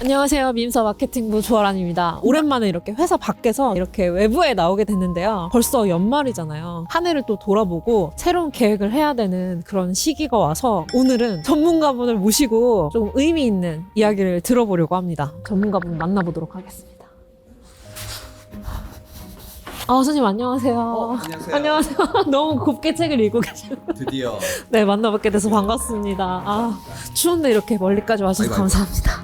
안녕하세요. 미임서 마케팅부 조아란입니다. 오랜만에 이렇게 회사 밖에서 이렇게 외부에 나오게 됐는데요. 벌써 연말이잖아요. 한 해를 또 돌아보고 새로운 계획을 해야 되는 그런 시기가 와서 오늘은 전문가분을 모시고 좀 의미 있는 이야기를 들어보려고 합니다. 전문가분 만나보도록 하겠습니다. 선생님 안녕하세요. 안녕하세요. 안녕하세요. 너무 곱게 책을 읽고 계시는. 드디어 네, 만나뵙게 돼서 반갑습니다. 추운데 이렇게 멀리까지 와주셔서 아이고, 아이고. 감사합니다.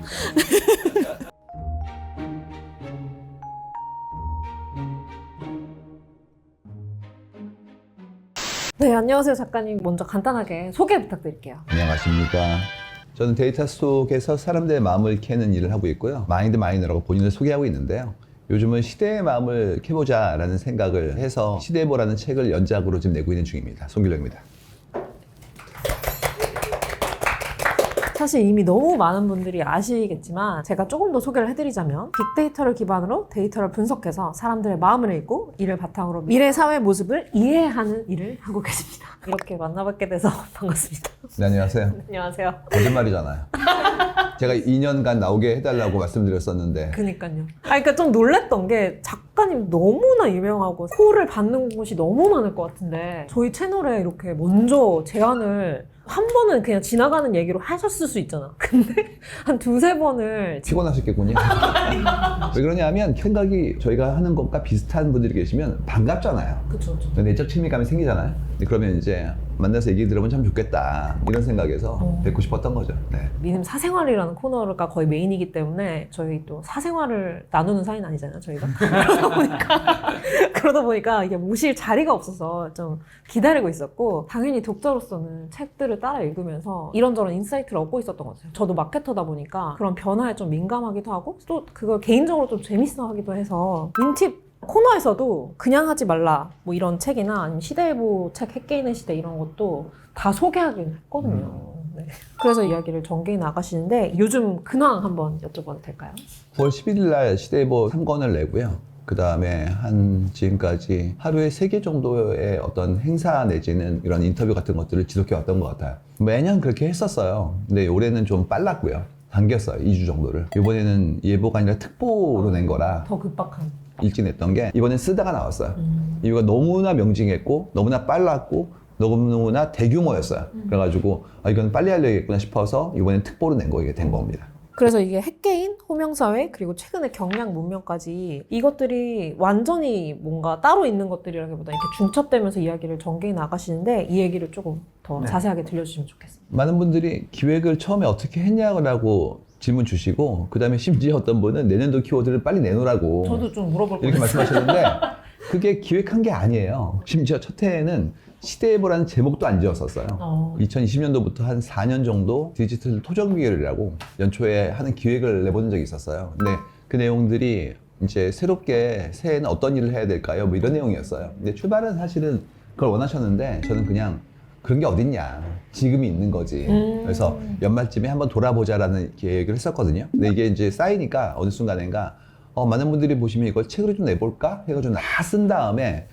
네, 안녕하세요 작가님. 먼저 간단하게 소개 부탁드릴게요. 안녕하십니까. 저는 데이터 속에서 사람들의 마음을 캐는 일을 하고 있고요. 마인드 마이너라고 본인을 소개하고 있는데요. 요즘은 시대의 마음을 캐보자라는 생각을 해서 시대보라는 책을 연작으로 지금 내고 있는 중입니다. 송길령입니다. 사실 이미 너무 많은 분들이 아시겠지만 제가 조금 더 소개를 해드리자면 빅데이터를 기반으로 데이터를 분석해서 사람들의 마음을 읽고 이를 바탕으로 미래 사회 모습을 이해하는 일을 하고 계십니다. 이렇게 만나뵙게 돼서 반갑습니다. 네, 안녕하세요. 안녕하세요. 거짓말이잖아요. 제가 2년간 나오게 해달라고 말씀드렸었는데 그니까요. 그러니까 좀 놀랬던 게 작가님 너무나 유명하고 콜을 받는 곳이 너무 많을 것 같은데 저희 채널에 이렇게 먼저 제안을 한 번은 그냥 지나가는 얘기로 하셨을 수 있잖아. 근데 한 두세 번을 피곤하셨겠군요. 왜 그러냐면 생각이 저희가 하는 것과 비슷한 분들이 계시면 반갑잖아요. 그쵸. 내적 친밀감이 생기잖아요. 근데 그러면 이제 만나서 얘기 들으면 참 좋겠다 이런 생각에서 뵙고 싶었던 거죠. 네. 미님 사생활이라는 코너가 거의 메인이기 때문에 저희 또 사생활을 나누는 사이는 아니잖아요, 저희가. 그러다 보니까 이게 모실 자리가 없어서 좀 기다리고 있었고 당연히 독자로서는 책들을 따라 읽으면서 이런저런 인사이트를 얻고 있었던 것 같아요. 저도 마케터다 보니까 그런 변화에 좀 민감하기도 하고 또 그걸 개인적으로 좀 재밌어 하기도 해서 윈팁 코너에서도 그냥 하지 말라 뭐 이런 책이나 아니면 시대일보 책 핵개인의 시대 이런 것도 다 소개하긴 했거든요. 네. 그래서 이야기를 전개해 나가시는데 요즘 근황 한번 여쭤봐도 될까요? 9월 11일 날 시대일보 3권을 내고요. 그 다음에 지금까지 하루에 3개 정도의 어떤 행사 내지는 이런 인터뷰 같은 것들을 지속해 왔던 것 같아요. 매년 그렇게 했었어요. 근데 올해는 좀 빨랐고요. 당겼어요. 2주 정도를. 이번에는 예보가 아니라 특보로 낸 거라 더 급박한. 일찍 냈던 게 이번엔 쓰다가 나왔어요. 이유가 너무나 명징했고 너무나 빨랐고 너무나 대규모였어요. 그래가지고 이건 빨리 하려겠구나 싶어서 이번엔 특보로 낸 거 이게 된 겁니다. 그래서 이게 핵개인, 호명사회, 그리고 최근의 경량 문명까지 이것들이 완전히 뭔가 따로 있는 것들이라기보다 이렇게 중첩되면서 이야기를 전개해 나가시는데 이 얘기를 조금 더 네. 자세하게 들려주시면 좋겠습니다. 많은 분들이 기획을 처음에 어떻게 했냐고 질문 주시고 그 다음에 심지어 어떤 분은 내년도 키워드를 빨리 내놓으라고 저도 좀 물어볼 이렇게 뻔했어요. 말씀하셨는데 그게 기획한 게 아니에요. 심지어 첫 해에는 시대일보라는 제목도 안 지었었어요. 2020년도부터 한 4년 정도 디지털 토정기획이라고 연초에 하는 기획을 내본 적이 있었어요. 근데 그 내용들이 이제 새롭게 새해에는 어떤 일을 해야 될까요? 뭐 이런 내용이었어요. 근데 출발은 사실은 그걸 원하셨는데 저는 그냥 그런 게 어딨냐. 지금이 있는 거지. 그래서 연말쯤에 한번 돌아보자라는 계획을 했었거든요. 근데 이게 이제 쌓이니까 어느 순간인가 많은 분들이 보시면 이걸 책으로 좀 내볼까? 해가지고 다 쓴 다음에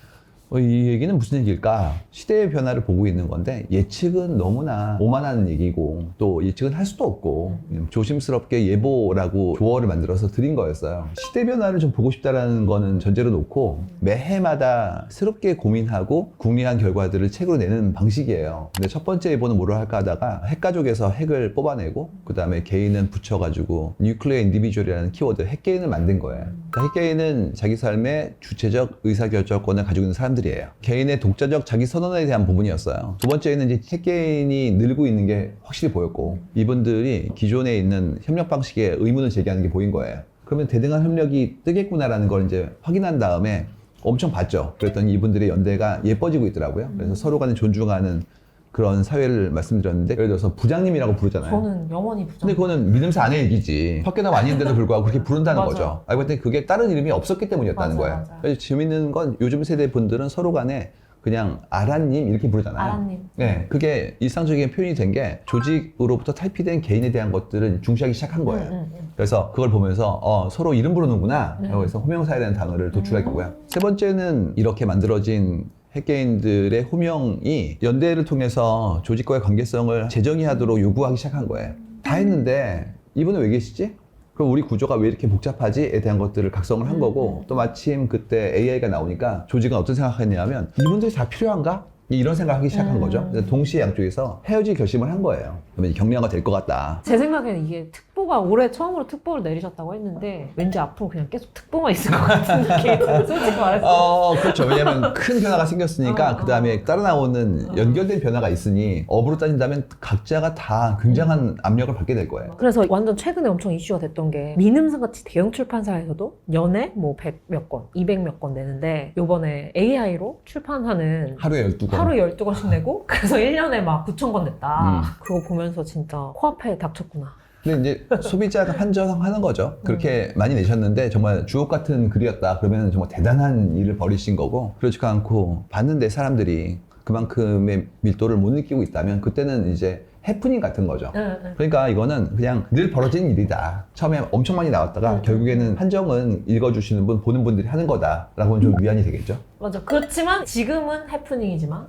이 얘기는 무슨 얘기일까? 시대의 변화를 보고 있는 건데 예측은 너무나 오만한 얘기고 또 예측은 할 수도 없고 조심스럽게 예보라고 조어를 만들어서 드린 거였어요. 시대 변화를 좀 보고 싶다라는 거는 전제로 놓고 매해마다 새롭게 고민하고 궁리한 결과들을 책으로 내는 방식이에요. 근데 첫 번째 예보는 뭐로 할까 하다가 핵가족에서 핵을 뽑아내고 그 다음에 개인은 붙여가지고 뉴클리어 인디비주얼이라는 키워드 핵개인을 만든 거예요. 그러니까 핵개인은 자기 삶의 주체적 의사결정권을 가지고 있는 사람들이에요. 개인의 독자적 자기 선언에 대한 부분이었어요. 두 번째는 이제 핵개인이 늘고 있는 게 확실히 보였고 이분들이 기존에 있는 협력 방식에 의문을 제기하는 게 보인 거예요. 그러면 대등한 협력이 뜨겠구나라는 걸 이제 확인한 다음에 엄청 봤죠. 그랬더니 이분들의 연대가 예뻐지고 있더라고요. 그래서 서로 간에 존중하는 그런 사회를 말씀드렸는데 예를 들어서 부장님이라고 부르잖아요. 저는 영원히 부장. 근데 그거는 믿음사 안의 얘기지. 학교나 아닌데도 불구하고 그렇게 부른다는 맞아. 거죠. 알고 봤더니 그게 다른 이름이 없었기 때문이었다는 맞아, 거예요. 맞아. 그래서 재밌는 건 요즘 세대 분들은 서로 간에 그냥 아라님 이렇게 부르잖아요. 아라님. 네, 그게 일상적인 표현이 된 게 조직으로부터 탈피된 개인에 대한 것들은 중시하기 시작한 거예요. 그래서 그걸 보면서 서로 이름 부르는구나. 그래서 호명사회라는 단어를 도출했고요. 세 번째는 이렇게 만들어진 핵개인들의 호명이 연대를 통해서 조직과의 관계성을 재정의하도록 요구하기 시작한 거예요. 다 했는데 이분은 왜 계시지? 그럼 우리 구조가 왜 이렇게 복잡하지에 대한 것들을 각성을 한 거고 또 마침 그때 AI가 나오니까 조직은 어떤 생각했냐면 이분들이 다 필요한가? 이런 생각을 하기 시작한 거죠. 그래서 동시에 양쪽에서 헤어질 결심을 한 거예요. 그러면 경량화 될 것 같다. 제 생각에는 이게 특보가 올해 처음으로 특보를 내리셨다고 했는데 왠지 앞으로 그냥 계속 특보만 있을 것 같은 느낌이 들어요. 솔직히 말해서. 그렇죠. 왜냐면 큰 변화가 생겼으니까 그 다음에 따라 나오는 연결된 변화가 있으니 업으로 따진다면 각자가 다 굉장한 압력을 받게 될 거예요. 그래서 완전 최근에 엄청 이슈가 됐던 게 민음사같이 대형 출판사에서도 연에 뭐 100몇 권, 200몇 권 내는데 요번에 AI로 출판하는 하루에 12권. 하루에 12권씩 내고 그래서 1년에 막 9,000권 냈다. 그거 보면서 진짜 코앞에 닥쳤구나. 근데 이제 소비자가 판정하는 거죠. 그렇게 많이 내셨는데 정말 주옥 같은 글이었다. 그러면 정말 대단한 일을 벌이신 거고 그렇지가 않고 봤는데 사람들이 그만큼의 밀도를 못 느끼고 있다면 그때는 이제 해프닝 같은 거죠. 그러니까 이거는 그냥 늘 벌어지는 일이다. 처음에 엄청 많이 나왔다가 결국에는 판정은 읽어주시는 분, 보는 분들이 하는 거다라고는 좀 위안이 되겠죠. 맞아. 그렇지만 지금은 해프닝이지만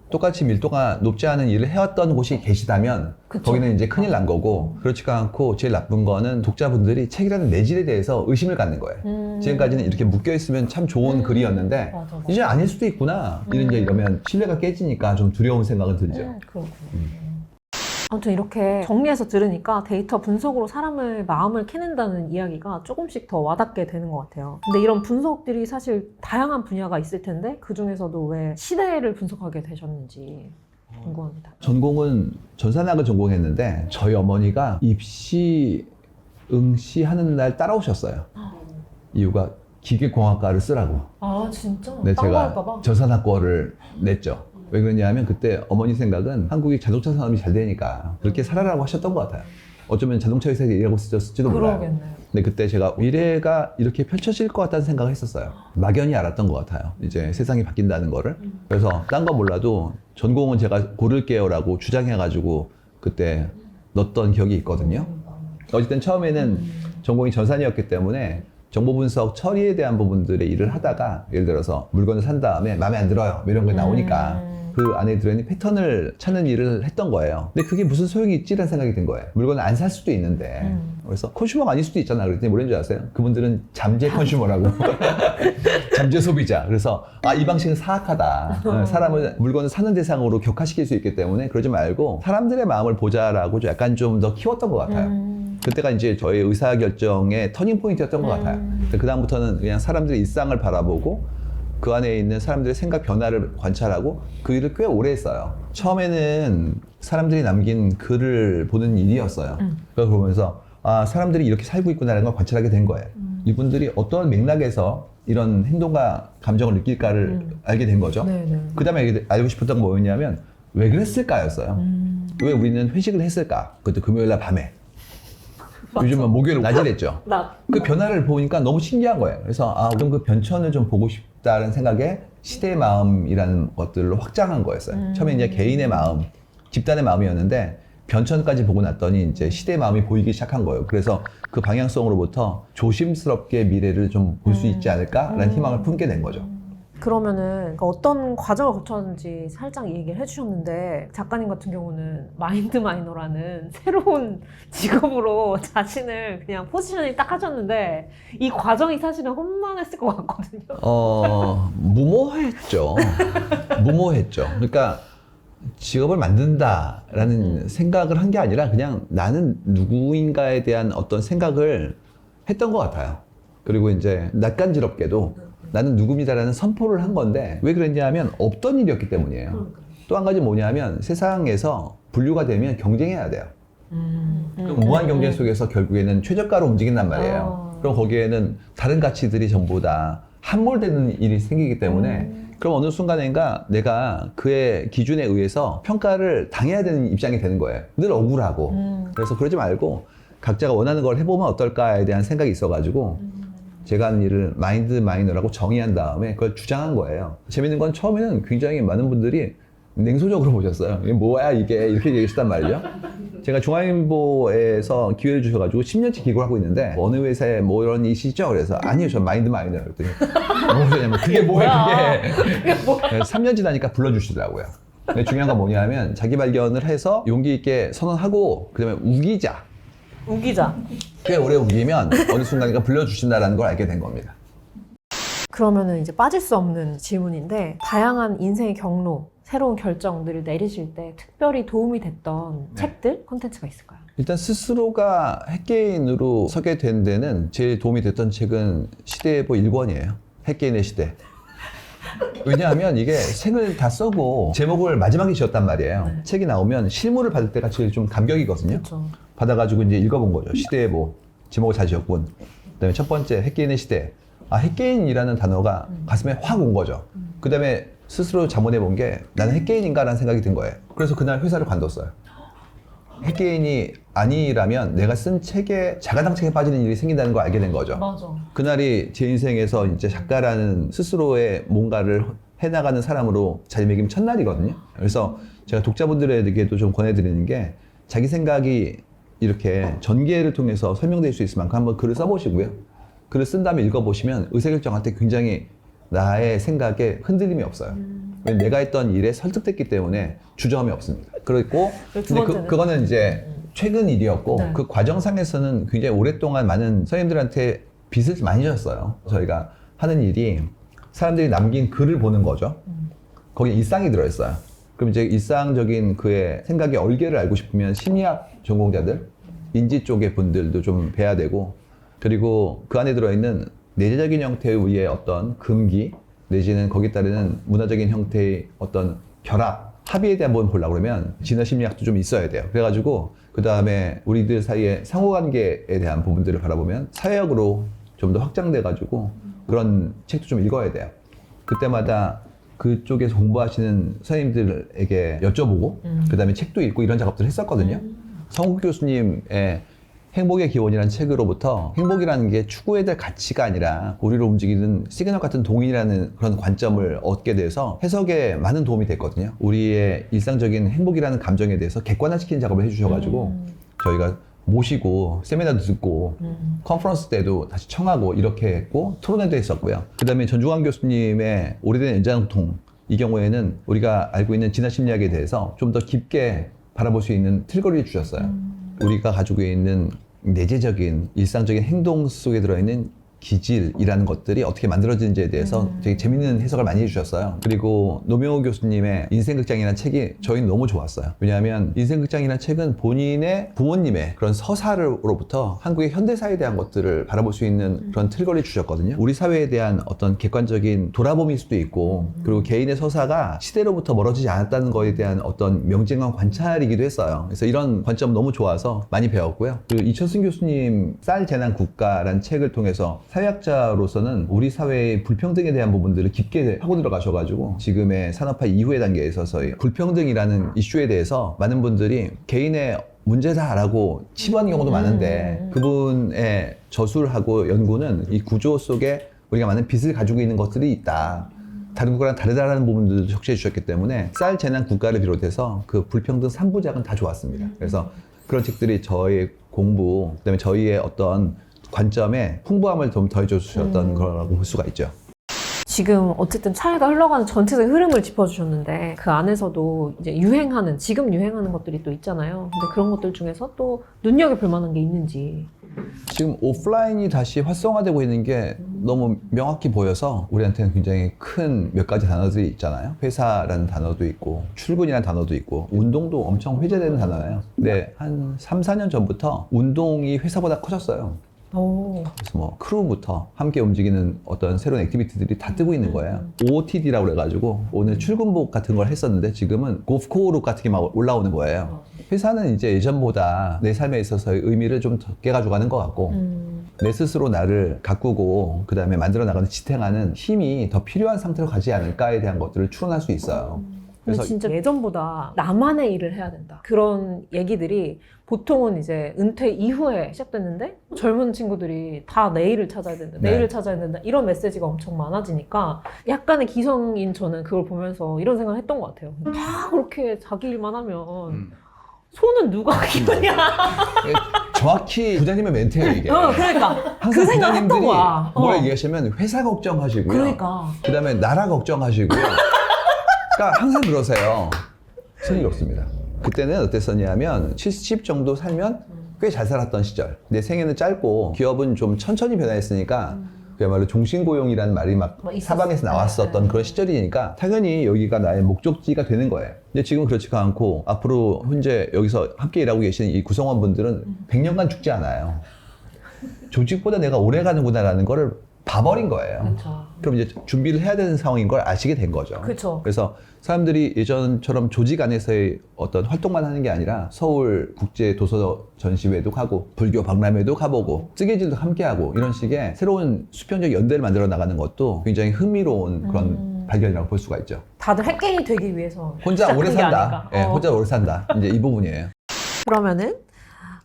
똑같이 밀도가 높지 않은 일을 해왔던 곳이 계시다면 그쵸. 거기는 이제 큰일 난 거고 그렇지가 않고 제일 나쁜 거는 독자분들이 책이라는 내질에 대해서 의심을 갖는 거예요. 지금까지는 이렇게 묶여있으면 참 좋은 글이었는데 맞아. 이제 아닐 수도 있구나 이러면 신뢰가 깨지니까 좀 두려운 생각은 들죠. 그렇구나. 아무튼 이렇게 정리해서 들으니까 데이터 분석으로 사람을 마음을 캐낸다는 이야기가 조금씩 더 와닿게 되는 것 같아요. 근데 이런 분석들이 사실 다양한 분야가 있을 텐데 그 중에서도 왜 시대를 분석하게 되셨는지 궁금합니다. 전공은 전산학을 전공했는데 저희 어머니가 입시, 응시 하는 날 따라오셨어요. 이유가 기계공학과를 쓰라고. 아 진짜? 네, 딴거 제가 할까봐? 전산학과를 냈죠. 왜 그러냐면 그때 어머니 생각은 한국이 자동차 산업이 잘 되니까 그렇게 살아라고 하셨던 것 같아요. 어쩌면 자동차 회사에 일하고 있었을지도 몰라요. 그러겠네요. 근데 그때 제가 미래가 이렇게 펼쳐질 것 같다는 생각을 했었어요. 막연히 알았던 것 같아요. 이제 세상이 바뀐다는 거를. 그래서 딴 거 몰라도 전공은 제가 고를게요라고 주장해가지고 그때 넣었던 기억이 있거든요. 어쨌든 처음에는 전공이 전산이었기 때문에 정보 분석 처리에 대한 부분들의 일을 하다가 예를 들어서 물건을 산 다음에 마음에 안 들어요 이런 게 나오니까 그 안에 들어있는 패턴을 찾는 일을 했던 거예요. 근데 그게 무슨 소용이 있지라는 생각이 든 거예요. 물건을 안 살 수도 있는데 그래서 컨슈머가 아닐 수도 있잖아. 그랬더니 뭐라는 줄 아세요? 그분들은 잠재 컨슈머라고 잠재 소비자. 그래서 이 방식은 사악하다. 사람을 물건을 사는 대상으로 격화시킬 수 있기 때문에 그러지 말고 사람들의 마음을 보자라고 약간 좀 더 키웠던 것 같아요. 그때가 이제 저의 의사결정의 터닝 포인트였던 것 같아요. 그 다음부터는 그냥 사람들의 일상을 바라보고 그 안에 있는 사람들의 생각 변화를 관찰하고 그 일을 꽤 오래 했어요. 처음에는 사람들이 남긴 글을 보는 일이었어요. 그걸 보면서 사람들이 이렇게 살고 있구나라는 걸 관찰하게 된 거예요. 이분들이 어떤 맥락에서 이런 행동과 감정을 느낄까를 알게 된 거죠. 그 다음에 알고 싶었던 건 뭐였냐면 왜 그랬을까였어요. 왜 우리는 회식을 했을까? 그것도 금요일날 밤에. 요즘은 목요일 낮에 했죠. 그 변화를 보니까 너무 신기한 거예요. 그래서 그럼 그 변천을 좀 보고 싶다는 생각에 시대의 마음이라는 것들로 확장한 거였어요. 처음에 이제 개인의 마음, 집단의 마음이었는데 변천까지 보고 났더니 이제 시대의 마음이 보이기 시작한 거예요. 그래서 그 방향성으로부터 조심스럽게 미래를 좀 볼 수 있지 않을까라는 희망을 품게 된 거죠. 그러면은 어떤 과정을 거쳤는지 살짝 얘기를 해주셨는데 작가님 같은 경우는 마인드 마이너라는 새로운 직업으로 자신을 그냥 포지셔닝 딱 하셨는데 이 과정이 사실은 혼만했을 것 같거든요. 무모했죠. 무모했죠. 그러니까 직업을 만든다라는 생각을 한 게 아니라 그냥 나는 누구인가에 대한 어떤 생각을 했던 것 같아요. 그리고 이제 낯간지럽게도 나는 누굽니다라는 선포를 한 건데 왜 그랬냐 하면 없던 일이었기 때문이에요. 또 한 가지 뭐냐면 세상에서 분류가 되면 경쟁해야 돼요. 그럼 무한 경쟁 속에서 결국에는 최저가로 움직인단 말이에요. 그럼 거기에는 다른 가치들이 전부 다 함몰되는 일이 생기기 때문에 그럼 어느 순간인가 내가 그의 기준에 의해서 평가를 당해야 되는 입장이 되는 거예요. 늘 억울하고. 그래서 그러지 말고 각자가 원하는 걸 해보면 어떨까에 대한 생각이 있어가지고 제가 하는 일을 마인드 마이너라고 정의한 다음에 그걸 주장한 거예요. 재밌는 건 처음에는 굉장히 많은 분들이 냉소적으로 보셨어요. 이게 뭐야 이게 이렇게 얘기하셨단 말이죠. 제가 중앙일보에서 기회를 주셔가지고 10년째 기고를 하고 있는데 어느 회사에 뭐 이런 이시죠? 그래서 아니요 저 마인드 마이너라고 그랬더니 뭐냐면 그게 뭐야 그게 3년 지나니까 불러주시더라고요. 근데 중요한 건 뭐냐면 자기 발견을 해서 용기 있게 선언하고 그 다음에 우기자 우기자. 꽤 오래 우기면 어느 순간인가 불러주신다라는 걸 알게 된 겁니다. 그러면은 이제 빠질 수 없는 질문인데 다양한 인생의 경로, 새로운 결정들을 내리실 때 특별히 도움이 됐던 책들, 콘텐츠가 있을까요? 일단 스스로가 핵개인으로 서게 된 데는 제일 도움이 됐던 책은 시대예보 1권이에요. 핵개인의 시대. 왜냐하면 이게 책을 다 써고 제목을 마지막에 지었단 말이에요. 책이 나오면 실물을 받을 때가 제일 좀 감격이거든요. 그렇죠. 받아가지고 이제 읽어본 거죠. 시대예보. 제목을 잘 지었군. 그다음에 첫 번째 핵개인의 시대. 아, 핵개인이라는 단어가 가슴에 확 온 거죠. 그다음에 스스로 자문해 본 게 나는 핵개인인가라는 생각이 든 거예요. 그래서 그날 회사를 관뒀어요. 핵개인이 아니라면 내가 쓴 책에 자가당착에 빠지는 일이 생긴다는 걸 알게 된 거죠. 맞아. 그날이 제 인생에서 이제 작가라는 스스로의 뭔가를 해나가는 사람으로 자리매김 첫날이거든요. 그래서 제가 독자분들에게도 좀 권해드리는 게 자기 생각이 이렇게 전개를 통해서 설명될 수 있을 만큼 한번 글을 써보시고요. 글을 쓴 다음에 읽어보시면 의사결정할 때 굉장히 나의 생각에 흔들림이 없어요. 왜냐면 내가 했던 일에 설득됐기 때문에 주저함이 없습니다. 그리고 근데 그거는 이제 최근 일이었고 네. 그 과정상에서는 굉장히 오랫동안 많은 선생님들한테 빚을 많이 졌어요. 저희가 하는 일이 사람들이 남긴 글을 보는 거죠. 거기에 일상이 들어있어요. 그럼 이제 일상적인 그의 생각의 얼개를 알고 싶으면 심리학 전공자들, 인지 쪽의 분들도 좀 뵈야 되고, 그리고 그 안에 들어있는 내재적인 형태의 어떤 금기 내지는 거기에 따르는 문화적인 형태의 어떤 결합, 합의에 대한 부분을 보려고 그러면 진화 심리학도 좀 있어야 돼요. 그래가지고 그 다음에 우리들 사이의 상호관계에 대한 부분들을 바라보면 사회학으로 좀 더 확장돼가지고 그런 책도 좀 읽어야 돼요. 그때마다 그쪽에서 공부하시는 선생님들에게 여쭤보고 그 다음에 책도 읽고 이런 작업들을 했었거든요. 성국 교수님의 행복의 기원이라는 책으로부터 행복이라는 게 추구해야 될 가치가 아니라 우리를 움직이는 시그널 같은 동인이라는 그런 관점을 얻게 돼서 해석에 많은 도움이 됐거든요. 우리의 일상적인 행복이라는 감정에 대해서 객관화시키는 작업을 해주셔가지고 저희가 모시고 세미나도 듣고 컨퍼런스 때도 다시 청하고 이렇게 했고 토론회도 했었고요. 그 다음에 전중환 교수님의 오래된 연장통, 이 경우에는 우리가 알고 있는 진화 심리학에 대해서 좀 더 깊게 바라볼 수 있는 틀거리를 주셨어요. 우리가 가지고 있는 내재적인 일상적인 행동 속에 들어있는 기질이라는 것들이 어떻게 만들어지는지에 대해서 되게 재밌는 해석을 많이 해주셨어요. 그리고 노명호 교수님의 인생극장이라는 책이 저희는 너무 좋았어요. 왜냐하면 인생극장이라는 책은 본인의 부모님의 그런 서사로부터 한국의 현대사에 대한 것들을 바라볼 수 있는 그런 틀거리를 주셨거든요. 우리 사회에 대한 어떤 객관적인 돌아봄일 수도 있고, 그리고 개인의 서사가 시대로부터 멀어지지 않았다는 거에 대한 어떤 명징한 관찰이기도 했어요. 그래서 이런 관점 너무 좋아서 많이 배웠고요. 그리고 이철승 교수님 쌀 재난 국가라는 책을 통해서 사회학자로서는 우리 사회의 불평등에 대한 부분들을 깊게 하고 들어가셔가지고 지금의 산업화 이후의 단계에 있어서의 불평등이라는 이슈에 대해서 많은 분들이 개인의 문제다라고 치부하는 경우도 많은데 그분의 저술하고 연구는 이 구조 속에 우리가 많은 빚을 가지고 있는 것들이 있다. 다른 국가랑 다르다라는 부분들도 적시해 주셨기 때문에 쌀 재난 국가를 비롯해서 그 불평등 3부작은 다 좋았습니다. 그래서 그런 책들이 저의 공부, 그다음에 저희의 어떤 관점에 풍부함을 좀 더해줘 주셨던 거라고 볼 수가 있죠. 지금 어쨌든 사회가 흘러가는 전체적인 흐름을 짚어주셨는데 그 안에서도 이제 지금 유행하는 것들이 또 있잖아요. 근데 그런 것들 중에서 또 눈여겨볼 만한 게 있는지. 지금 오프라인이 다시 활성화되고 있는 게 너무 명확히 보여서 우리한테는 굉장히 큰 몇 가지 단어들이 있잖아요. 회사라는 단어도 있고 출근이라는 단어도 있고 운동도 엄청 회자되는 단어예요. 근데 한 3, 4년 전부터 운동이 회사보다 커졌어요. 그래서 뭐 크루부터 함께 움직이는 어떤 새로운 액티비티들이 다 뜨고 있는 거예요. OOTD라고 그래가지고 오늘 출근복 같은 걸 했었는데 지금은 고프코룩 같은 게 막 올라오는 거예요. 회사는 이제 예전보다 내 삶에 있어서의 의미를 좀 적게 가져가는 것 같고 내 스스로 나를 가꾸고 그 다음에 만들어 나가는 지탱하는 힘이 더 필요한 상태로 가지 않을까에 대한 것들을 추론할 수 있어요. 근데 진짜 예전보다 나만의 일을 해야 된다. 그런 얘기들이 보통은 이제 은퇴 이후에 시작됐는데 젊은 친구들이 다 내일을 찾아야 된다. 내일을 찾아야 된다. 이런 메시지가 엄청 많아지니까 약간의 기성인 저는 그걸 보면서 이런 생각을 했던 것 같아요. 다 그렇게 자기 일만 하면 손은 누가 기느냐. 정확히 부장님의 멘트예요 이게. 그러니까 항상 그 생각을 했던 부장님들이 거야. 뭐라 얘기하시면 회사 걱정하시고요. 그러니까. 그 다음에 나라 걱정하시고요. 그러니까 항상 그러세요. 손이 없습니다. 그때는 어땠었냐면 70 정도 살면 꽤 잘 살았던 시절. 내 생애는 짧고 기업은 좀 천천히 변화했으니까 그야말로 종신고용이라는 말이 막 뭐 있었어. 사방에서 나왔었던 네. 그런 시절이니까 당연히 여기가 나의 목적지가 되는 거예요. 근데 지금 그렇지가 않고 앞으로 현재 여기서 함께 일하고 계시는 이 구성원분들은 100년간 죽지 않아요. 조직보다 내가 오래 가는구나라는 거를 봐버린 거예요. 그렇죠. 그럼 이제 준비를 해야 되는 상황인 걸 아시게 된 거죠. 그렇죠. 그래서 사람들이 예전처럼 조직 안에서의 어떤 활동만 하는 게 아니라 서울 국제 도서 전시회도 가고 불교 박람회도 가보고 뜨개질도 함께하고 이런 식의 새로운 수평적 연대를 만들어 나가는 것도 굉장히 흥미로운 그런 발견이라고 볼 수가 있죠. 다들 핵갱이 되기 위해서 혼자 시작한 오래 게 산다. 아닐까. 예, 혼자 오래 산다. 이제 이 부분이에요. 그러면은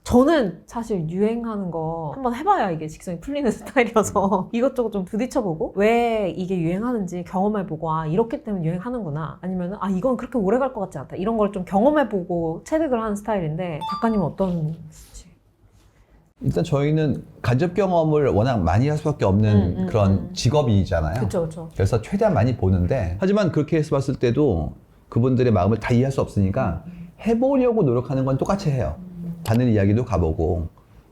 저는 사실 유행하는 거 한번 해봐야 이게 직성이 풀리는 스타일이어서 이것저것 좀 부딪혀보고 왜 이게 유행하는지 경험해보고 아 이렇기 때문에 유행하는구나 아니면 아 이건 그렇게 오래 갈 것 같지 않다 이런 걸 좀 경험해보고 체득을 하는 스타일인데 작가님은 어떤? 일단 저희는 간접 경험을 워낙 많이 할 수밖에 없는 그런 직업이잖아요. 그렇죠. 그래서 최대한 많이 보는데 하지만 그렇게 해서 봤을 때도 그분들의 마음을 다 이해할 수 없으니까 해보려고 노력하는 건 똑같이 해요. 다른 이야기도 가보고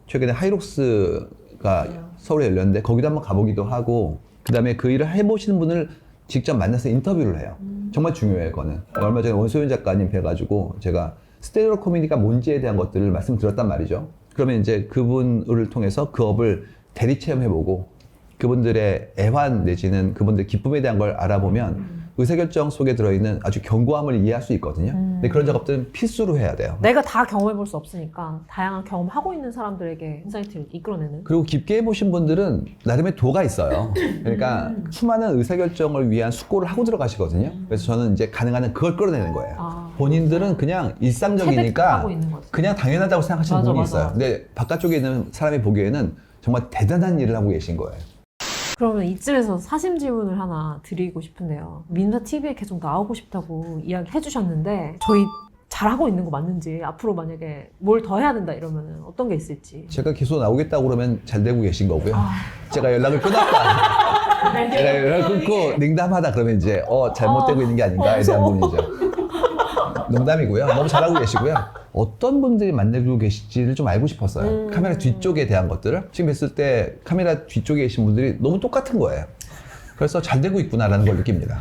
최근에 하이록스가 서울에 열렸는데 거기도 한번 가보기도 하고 그 다음에 그 일을 해보시는 분을 직접 만나서 인터뷰를 해요. 정말 중요해요. 그거는 얼마 전에 원소윤 작가님 뵈가지고 제가 스테레오 코미디가 뭔지에 대한 것들을 말씀드렸단 말이죠. 그러면 이제 그분을 통해서 그 업을 대리 체험해보고 그분들의 애환 내지는 그분들의 기쁨에 대한 걸 알아보면 의사결정 속에 들어있는 아주 견고함을 이해할 수 있거든요. 근데 그런 작업들은 필수로 해야 돼요. 내가 다 경험해볼 수 없으니까 다양한 경험하고 있는 사람들에게 인사이트를 이끌어내는. 그리고 깊게 해보신 분들은 나름의 도가 있어요. 그러니까 수많은 의사결정을 위한 숙고를 하고 들어가시거든요. 그래서 저는 이제 가능한 한 그걸 끌어내는 거예요. 아. 본인들은 그냥 일상적이니까 체득하고 있는 거지. 그냥 당연하다고 생각하시는 맞아, 분이 맞아. 있어요. 근데 바깥쪽에 있는 사람이 보기에는 정말 대단한 일을 하고 계신 거예요. 그러면 이쯤에서 사심 질문을 하나 드리고 싶은데요. 민사TV에 계속 나오고 싶다고 이야기해 주셨는데 저희 잘하고 있는 거 맞는지 앞으로 만약에 뭘 더 해야 된다 이러면 어떤 게 있을지. 제가 계속 나오겠다고 그러면 잘 되고 계신 거고요. 제가 연락을 끊었다. 제가 연락을 끊고 냉담하다 그러면 이제 잘못되고 있는 게 아닌가에 대한 부분이죠. 농담이고요. 너무 잘하고 계시고요. 어떤 분들이 만나고 계실지를 좀 알고 싶었어요. 카메라 뒤쪽에 대한 것들을. 지금 뵀을 때 카메라 뒤쪽에 계신 분들이 너무 똑같은 거예요. 그래서 잘 되고 있구나라는 걸 느낍니다.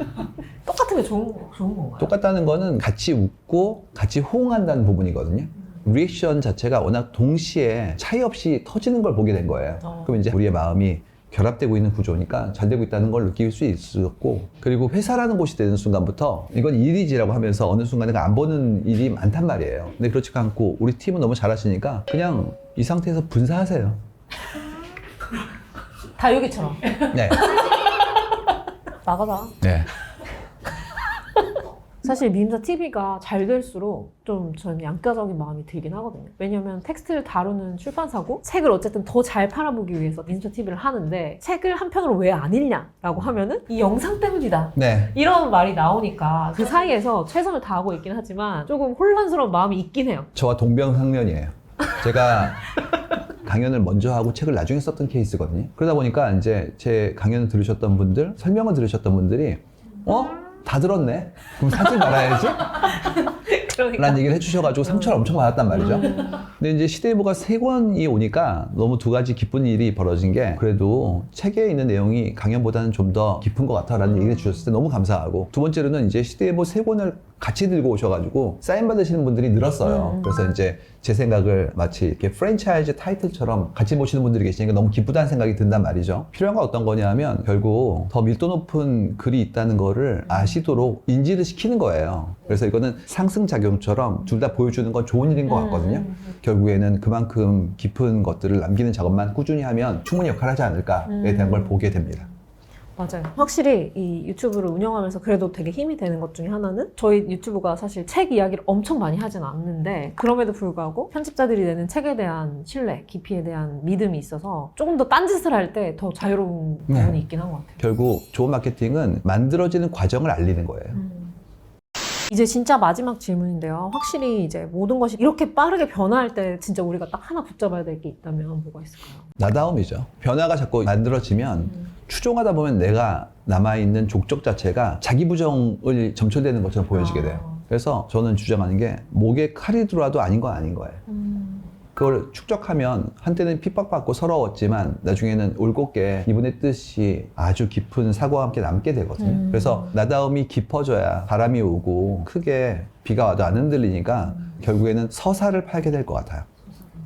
똑같은 게 좋은 건가요? 똑같다는 거는 같이 웃고 같이 호응한다는 부분이거든요. 리액션 자체가 워낙 동시에 차이 없이 터지는 걸 보게 된 거예요. 그럼 이제 우리의 마음이 결합되고 있는 구조니까 잘 되고 있다는 걸 느낄 수 있었고, 그리고 회사라는 곳이 되는 순간부터 이건 일이지라고 하면서 어느 순간에 안 보는 일이 많단 말이에요. 근데 그렇지가 않고 우리 팀은 너무 잘하시니까 그냥 이 상태에서 분사하세요. 다육이처럼. 네. 나가자. 네. 사실 민사TV가 잘 될수록 좀 저는 양가적인 마음이 들긴 하거든요. 왜냐면 텍스트를 다루는 출판사고 책을 어쨌든 더 잘 팔아보기 위해서 민사TV를 하는데 책을 한편으로 왜 안 읽냐라고 하면은 이 영상 때문이다. 네. 이런 말이 나오니까 그 사이에서 최선을 다하고 있긴 하지만 조금 혼란스러운 마음이 있긴 해요. 저와 동병상련이에요. 제가 강연을 먼저 하고 책을 나중에 썼던 케이스거든요. 그러다 보니까 이제 제 강연을 들으셨던 분들, 설명을 들으셨던 분들이 다 들었네? 그럼 사지 말아야지? 그러니까. 라는 얘기를 해주셔가지고 상처를 엄청 받았단 말이죠. 근데 이제 시대일보가 3권이 오니까 너무 두 가지 기쁜 일이 벌어진 게, 그래도 책에 있는 내용이 강연보다는 좀 더 깊은 것 같아 라는 얘기를 주셨을 때 너무 감사하고, 두 번째로는 이제 시대일보 3권을 같이 들고 오셔가지고 사인 받으시는 분들이 늘었어요. 그래서 이제 제 생각을 마치 이렇게 프랜차이즈 타이틀처럼 같이 보시는 분들이 계시니까 너무 기쁘다는 생각이 든단 말이죠. 필요한 건 어떤 거냐 하면 결국 더 밀도 높은 글이 있다는 거를 아시도록 인지를 시키는 거예요. 그래서 이거는 상승작용처럼 둘 다 보여주는 건 좋은 일인 것 같거든요. 결국에는 그만큼 깊은 것들을 남기는 작업만 꾸준히 하면 충분히 역할을 하지 않을까에 대한 걸 보게 됩니다. 맞아요. 확실히 이 유튜브를 운영하면서 그래도 되게 힘이 되는 것 중에 하나는, 저희 유튜브가 사실 책 이야기를 엄청 많이 하진 않는데 그럼에도 불구하고 편집자들이 내는 책에 대한 신뢰, 깊이에 대한 믿음이 있어서 조금 더 딴짓을 할 때 더 자유로운 부분이 있긴 한 것 같아요. 결국 좋은 마케팅은 만들어지는 과정을 알리는 거예요. 이제 진짜 마지막 질문인데요. 확실히 이제 모든 것이 이렇게 빠르게 변화할 때 진짜 우리가 딱 하나 붙잡아야 될 게 있다면 뭐가 있을까요? 나다움이죠. 변화가 자꾸 만들어지면 추종하다 보면 내가 남아있는 족적 자체가 자기 부정을 점철되는 것처럼 보여지게 돼요. 그래서 저는 주장하는 게 목에 칼이 들어와도 아닌 건 아닌 거예요. 그걸 축적하면 한때는 핍박받고 서러웠지만 나중에는 올곧게 이분의 뜻이 아주 깊은 사고와 함께 남게 되거든요. 그래서 나다움이 깊어져야 바람이 오고 크게 비가 와도 안 흔들리니까 결국에는 서사를 팔게 될 것 같아요.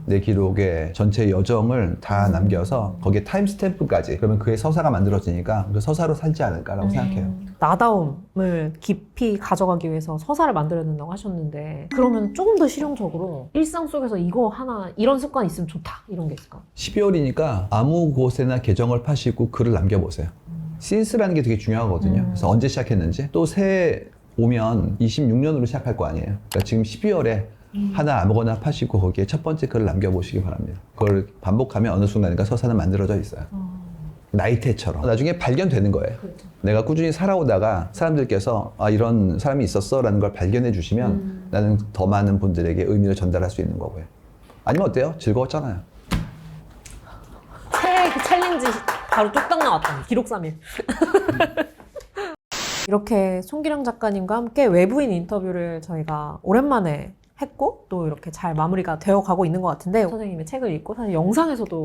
내 기록의 전체 여정을 다 남겨서 거기에 타임스탬프까지, 그러면 그의 서사가 만들어지니까 그 서사로 살지 않을까라고 생각해요. 나다움을 깊이 가져가기 위해서 서사를 만들어야 된다고 하셨는데, 그러면 조금 더 실용적으로 일상 속에서 이거 하나, 이런 습관이 있으면 좋다, 이런 게 있을까요? 12월이니까 아무 곳에나 계정을 파시고 글을 남겨보세요. 신스라는 게 되게 중요하거든요. 그래서 언제 시작했는지, 또 새해 오면 26년으로 시작할 거 아니에요. 그러니까 지금 12월에 하나 아무거나 파시고 거기에 첫 번째 글을 남겨보시기 바랍니다. 그걸 반복하면 어느 순간인가 서사는 만들어져 있어요. 나이테처럼 나중에 발견되는 거예요. 그렇죠. 내가 꾸준히 살아오다가 사람들께서 아, 이런 사람이 있었어 라는 걸 발견해 주시면 나는 더 많은 분들에게 의미를 전달할 수 있는 거고요. 아니면 어때요? 즐거웠잖아요. 새해 그 챌린지 바로 뚝딱 나왔다. 기록 3일. 이렇게 송기령 작가님과 함께 외부인 인터뷰를 저희가 오랜만에 했고, 또 이렇게 잘 마무리가 되어 가고 있는 것 같은데, 선생님의 책을 읽고 사실 영상에서도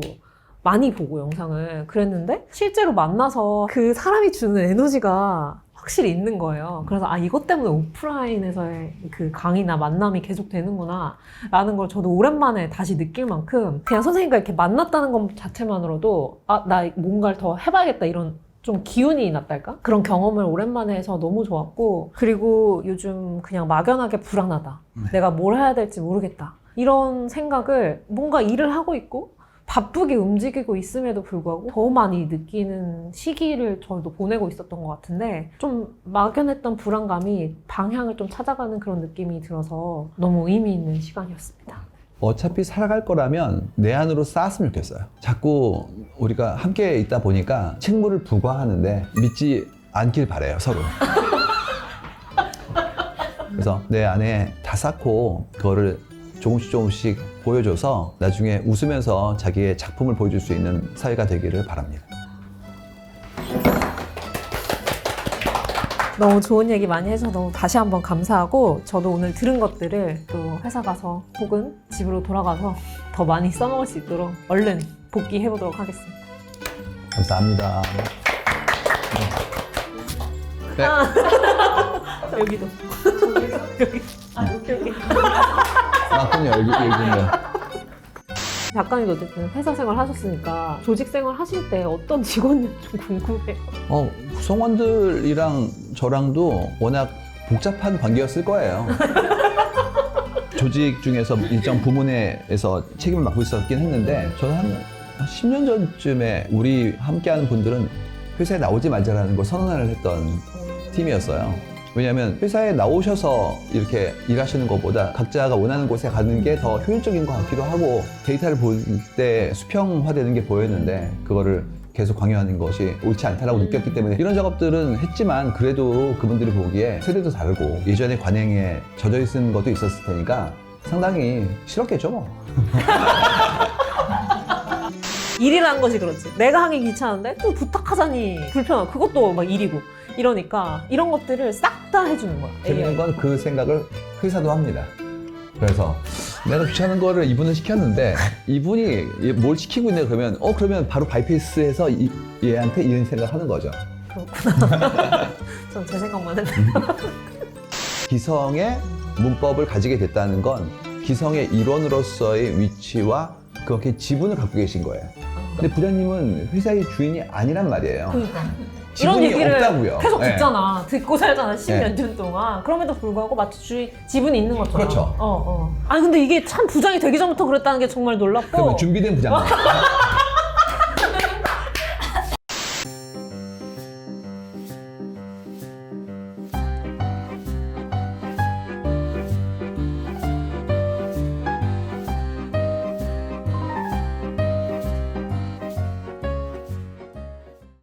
많이 보고 영상을 그랬는데, 실제로 만나서 그 사람이 주는 에너지가 확실히 있는 거예요. 그래서 아, 이것 때문에 오프라인에서의 그 강의나 만남이 계속 되는구나 라는 걸 저도 오랜만에 다시 느낄 만큼, 그냥 선생님과 이렇게 만났다는 것 자체만으로도 아, 나 뭔가를 더 해봐야겠다, 이런 좀 기운이 났달까? 그런 경험을 오랜만에 해서 너무 좋았고, 그리고 요즘 그냥 막연하게 불안하다. 내가 뭘 해야 될지 모르겠다. 이런 생각을 뭔가 일을 하고 있고 바쁘게 움직이고 있음에도 불구하고 더 많이 느끼는 시기를 저도 보내고 있었던 것 같은데, 좀 막연했던 불안감이 방향을 좀 찾아가는 그런 느낌이 들어서 너무 의미 있는 시간이었습니다. 어차피 살아갈 거라면 내 안으로 쌓았으면 좋겠어요. 자꾸 우리가 함께 있다 보니까 책무를 부과하는데 믿지 않길 바래요, 서로. 그래서 내 안에 다 쌓고 그거를 조금씩 보여줘서 나중에 웃으면서 자기의 작품을 보여줄 수 있는 사회가 되기를 바랍니다. 너무 좋은 얘기 많이 해서 너무 다시 한번 감사하고, 저도 오늘 들은 것들을 또 회사 가서 혹은 집으로 돌아가서 더 많이 써먹을 수 있도록 얼른 복귀해보도록 하겠습니다. 감사합니다. 네. 여기도. 여기. 여기. 맞군요, 여기 읽은 거. 작가님도 어쨌든 회사 생활 하셨으니까 조직 생활 하실 때 어떤 직원인지 좀 궁금해요. 구성원들이랑 저랑도 워낙 복잡한 관계였을 거예요. 조직 중에서 일정 부문에서 책임을 맡고 있었긴 했는데, 저는 한 10년 전쯤에 우리 함께하는 분들은 회사에 나오지 말자라는 걸 선언을 했던 팀이었어요. 왜냐하면 회사에 나오셔서 이렇게 일하시는 것보다 각자가 원하는 곳에 가는 게 더 효율적인 것 같기도 하고, 데이터를 볼 때 수평화되는 게 보였는데 그거를 계속 강요하는 것이 옳지 않다라고 느꼈기 때문에 이런 작업들은 했지만, 그래도 그분들이 보기에 세대도 다르고 예전에 관행에 젖어 있는 것도 있었을 테니까 상당히 싫었겠죠 뭐. 일이라는 것이 그렇지. 내가 하기 귀찮은데 또 부탁하자니 불편하고, 그것도 막 일이고 이러니까 이런 것들을 싹 다 해주는 거야. 재밌는 건 그 생각을 회사도 합니다. 그래서 내가 귀찮은 거를 이분은 시켰는데 이분이 뭘 시키고 있냐 그러면 그러면 바로 바이패스해서 얘한테 이런 생각을 하는 거죠. 그렇구나. 전 제 생각만 했는데. 기성의 문법을 가지게 됐다는 건 기성의 일원으로서의 위치와 그렇게 지분을 갖고 계신 거예요. 근데 부장님은 회사의 주인이 아니란 말이에요. 그러니까. 이런 지분이 얘기를 없다고요. 계속 네. 듣잖아. 듣고 살잖아. 십몇 네. 년 동안. 그럼에도 불구하고 마치 지분이 있는 것처럼. 그렇죠. 아니 근데 이게 참 부장이 되기 전부터 그랬다는 게 정말 놀랍고. 그러면 준비된 부장님.